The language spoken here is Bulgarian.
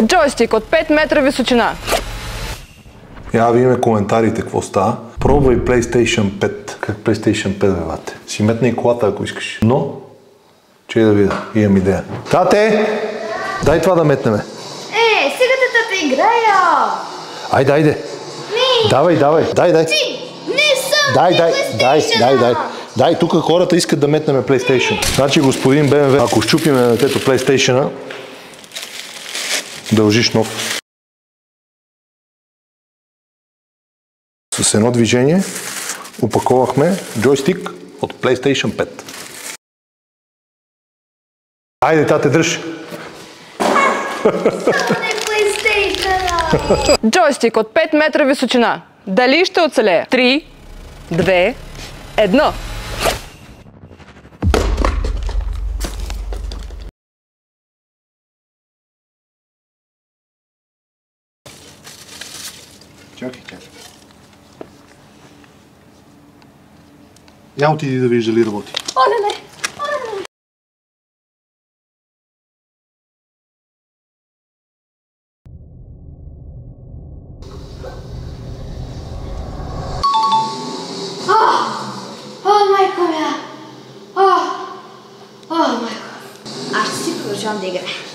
Джойстик от 5 метра височина. Я видим коментарите, какво става. Пробвай PlayStation 5. Как PlayStation 5, бе, бате? Си метна и колата, ако искаш. Но, чай да видя, имам идея. Тате! Дай това да метнеме. Сега тата играя! Айде. Давай. Дай. Не съм! Дай, тук хората искат да метнеме PlayStation. Значи, господин BMW, ако щупиме на детето PlayStation-а, дължиш нов. С едно движение опаковахме джойстик от PlayStation 5. Айде, тате, дръж! Джойстик от 5 метра височина. Дали ще оцелее? 3, 2, 1. Чакай. Я отиди да видиш дали работи. Оле, не! Майко мя! Майко! Аз ще си продължавам да играя.